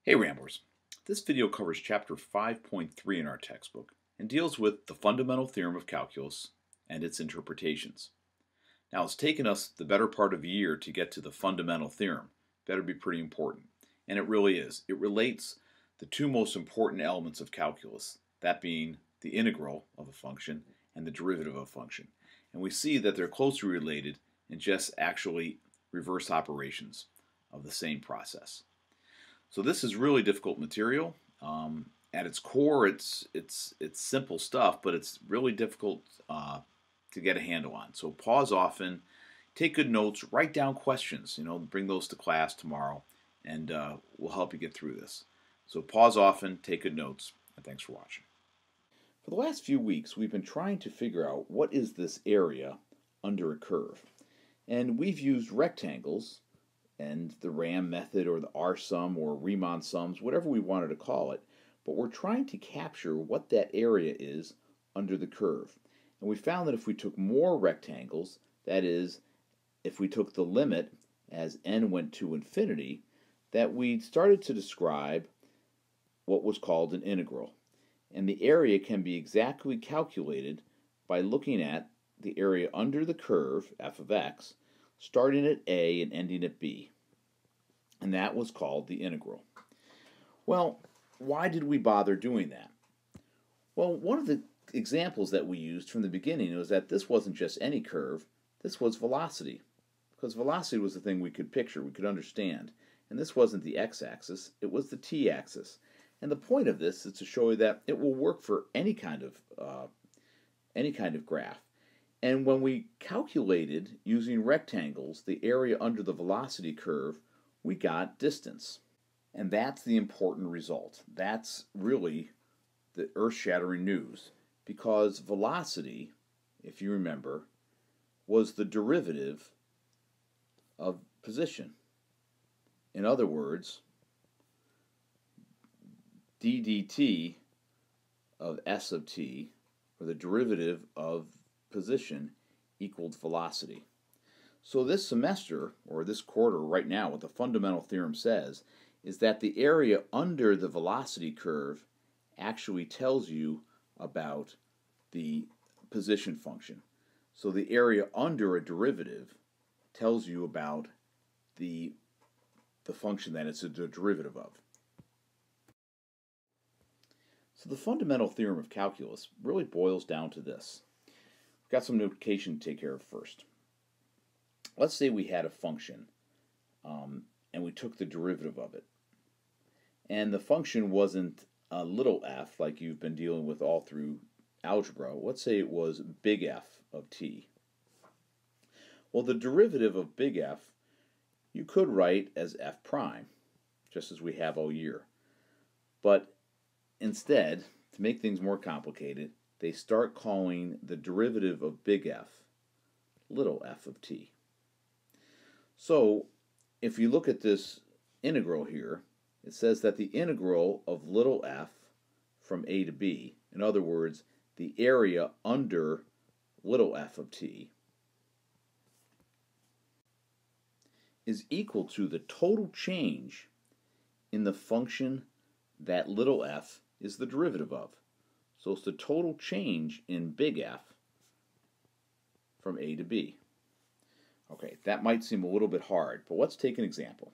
Hey Ramblers! This video covers chapter 5.3 in our textbook and deals with the fundamental theorem of calculus and its interpretations. Now it's taken us the better part of a year to get to the fundamental theorem. Better be pretty important. And it really is. It relates the two most important elements of calculus, that being the integral of a function and the derivative of a function. And we see that they're closely related and just actually reverse operations of the same process. So this is really difficult material. At its core, it's simple stuff, but it's really difficult to get a handle on. So pause often, take good notes, write down questions. Bring those to class tomorrow, and we'll help you get through this. So pause often, take good notes, and thanks for watching. For the last few weeks, we've been trying to figure out what is this area under a curve, and we've used rectangles and the RAM method or the R sum or Riemann sums, whatever we wanted to call it, but we're trying to capture what that area is under the curve. And we found that if we took more rectangles, that is, if we took the limit as n went to infinity, that we started to describe what was called an integral. And the area can be exactly calculated by looking at the area under the curve, f of x, starting at a and ending at b. And that was called the integral. Well, why did we bother doing that? Well, one of the examples that we used from the beginning was that this wasn't just any curve, this was velocity. Because velocity was the thing we could picture, we could understand. And this wasn't the x-axis, it was the t-axis. And the point of this is to show you that it will work for any kind of graph. And when we calculated using rectangles the area under the velocity curve, we got distance. And that's the important result. That's really the earth-shattering news, because velocity, if you remember, was the derivative of position. In other words, d dt of s of t, or the derivative of position, equaled velocity. So this semester, or this quarter right now, what the fundamental theorem says is that the area under the velocity curve actually tells you about the position function. So the area under a derivative tells you about the function that it's the derivative of. So the fundamental theorem of calculus really boils down to this. We've got some notation to take care of first. Let's say we had a function and we took the derivative of it. And the function wasn't a little f like you've been dealing with all through algebra. Let's say it was big F of t. Well, the derivative of big F you could write as f prime, just as we have all year. But instead, to make things more complicated, they start calling the derivative of big F little f of t. So, if you look at this integral here, it says that the integral of little f from a to b, in other words, the area under little f of t, is equal to the total change in the function that little f is the derivative of. So it's the total change in big F from a to b. Okay, that might seem a little bit hard, but let's take an example.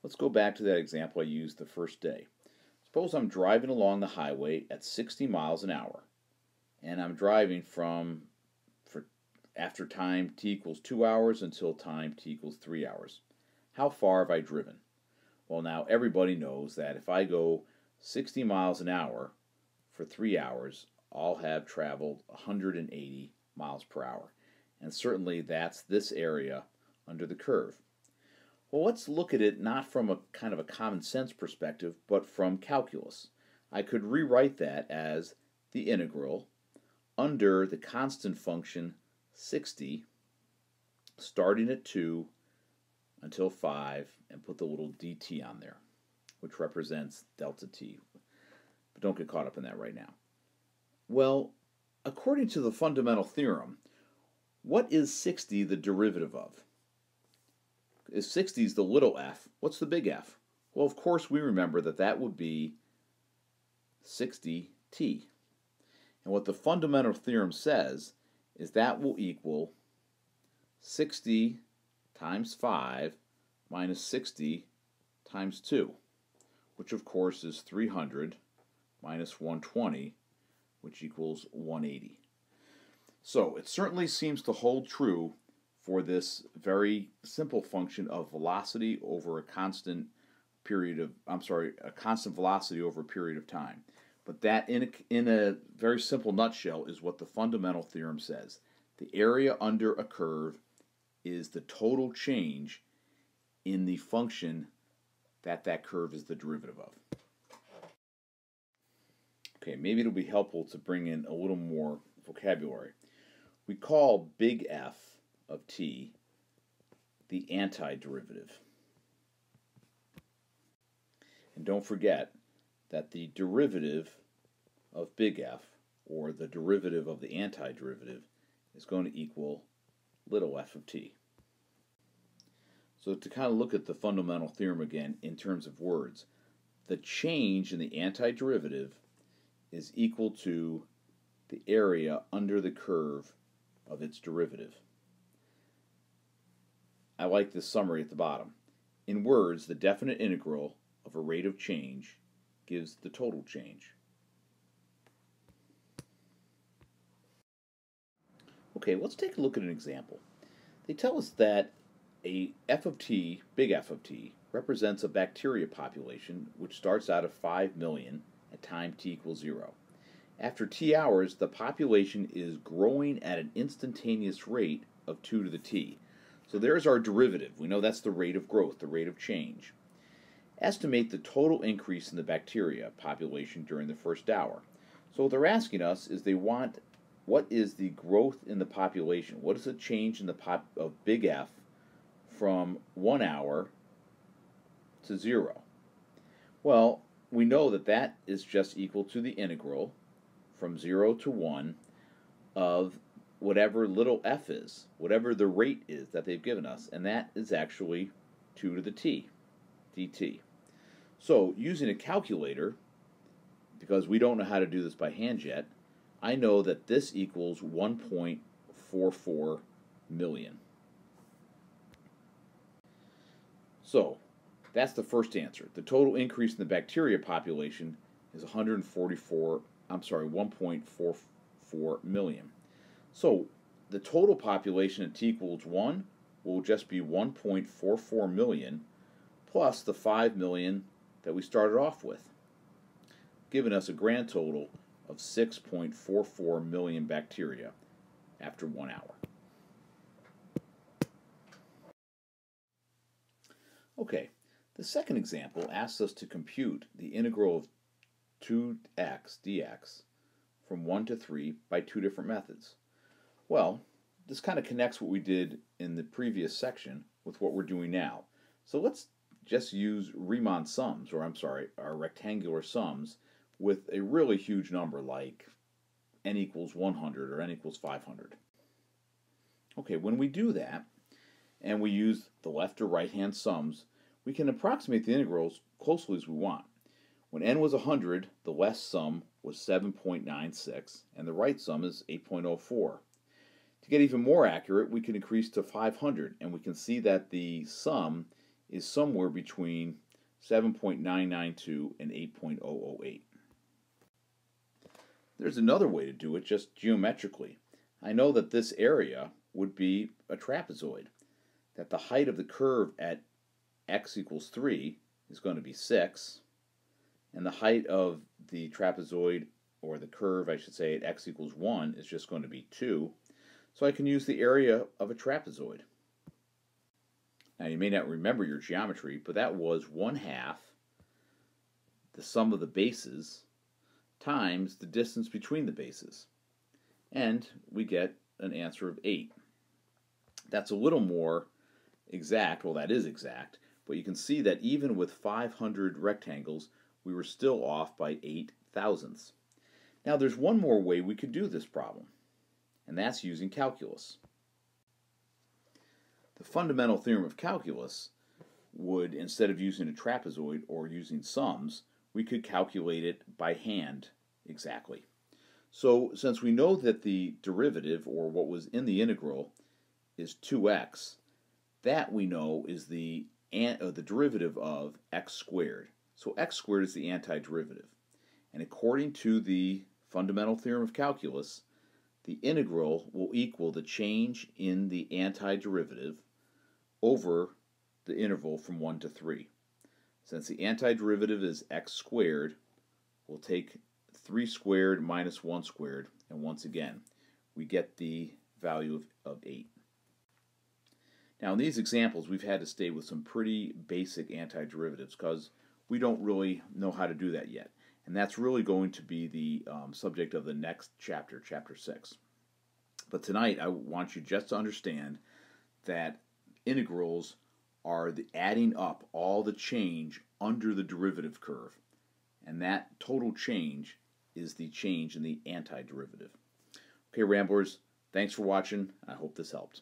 Let's go back to that example I used the first day. Suppose I'm driving along the highway at 60 miles an hour, and I'm driving after time t equals 2 hours until time t equals 3 hours. How far have I driven? Well, now everybody knows that if I go 60 miles an hour for 3 hours, I'll have traveled 180 miles per hour. And certainly that's this area under the curve. Well, let's look at it not from a kind of a common sense perspective, but from calculus. I could rewrite that as the integral under the constant function 60, starting at 2 until 5, and put the little dt on there, which represents delta t. But don't get caught up in that right now. Well, according to the fundamental theorem, what is 60 the derivative of? If 60 is the little f, what's the big F? Well, of course, we remember that that would be 60t. And what the fundamental theorem says is that will equal 60 times 5 minus 60 times 2, which of course is 300 minus 120, which equals 180. So it certainly seems to hold true for this very simple function of velocity over a constant period of, a constant velocity over a period of time. But that in a very simple nutshell is what the fundamental theorem says. The area under a curve is the total change in the function that that curve is the derivative of. Okay, maybe it'll be helpful to bring in a little more vocabulary. We call big F of t the antiderivative. And don't forget that the derivative of big F, or the derivative of the antiderivative, is going to equal little f of t. So to kind of look at the fundamental theorem again in terms of words, the change in the antiderivative is equal to the area under the curve of its derivative. I like this summary at the bottom. In words, the definite integral of a rate of change gives the total change. Okay, let's take a look at an example. They tell us that a f of t, big F of t, represents a bacteria population which starts out of 5 million at time t equals 0. After t hours, the population is growing at an instantaneous rate of 2 to the t. So there's our derivative. We know that's the rate of growth, the rate of change. Estimate the total increase in the bacteria population during the first hour. So what they're asking us is they want what is the growth in the population? What is the change in the of big F from 1 hour to 0? Well, we know that that is just equal to the integral from 0 to 1 of whatever little f is, whatever the rate is that they've given us, and that is actually 2 to the t, dt. So using a calculator, because we don't know how to do this by hand yet, I know that this equals 1.44 million. So that's the first answer. The total increase in the bacteria population is 1.44 million. So the total population at t equals 1 will just be 1.44 million plus the 5 million that we started off with, giving us a grand total of 6.44 million bacteria after 1 hour. Okay, the second example asks us to compute the integral of 2x dx from 1 to 3 by two different methods. Well, this kind of connects what we did in the previous section with what we're doing now. So let's just use Riemann sums, or our rectangular sums, with a really huge number like n equals 100 or n equals 500. Okay, when we do that, and we use the left or right hand sums, we can approximate the integrals closely as we want. When n was 100, the left sum was 7.96, and the right sum is 8.04. To get even more accurate, we can increase to 500, and we can see that the sum is somewhere between 7.992 and 8.008. There's another way to do it just geometrically. I know that this area would be a trapezoid, that the height of the curve at x equals 3 is going to be 6, and the height of the trapezoid, or the curve I should say, at x equals 1 is just going to be 2. So I can use the area of a trapezoid. Now you may not remember your geometry, but that was 1/2 the sum of the bases times the distance between the bases. And we get an answer of 8. That's a little more exact, well that is exact, but you can see that even with 500 rectangles, we were still off by 8 thousandths. Now there's one more way we could do this problem, and that's using calculus. The fundamental theorem of calculus would, instead of using a trapezoid or using sums, we could calculate it by hand exactly. So since we know that the derivative, or what was in the integral, is 2x, that we know is the derivative of x squared. So x squared is the antiderivative. And according to the fundamental theorem of calculus, the integral will equal the change in the antiderivative over the interval from 1 to 3. Since the antiderivative is x squared, we'll take 3 squared minus 1 squared, and once again, we get the value of 8. Now in these examples, we've had to stay with some pretty basic antiderivatives because we don't really know how to do that yet. And that's really going to be the subject of the next chapter, chapter 6. But tonight I want you just to understand that integrals are the adding up all the change under the derivative curve. And that total change is the change in the antiderivative. Okay, Ramblers, thanks for watching. I hope this helped.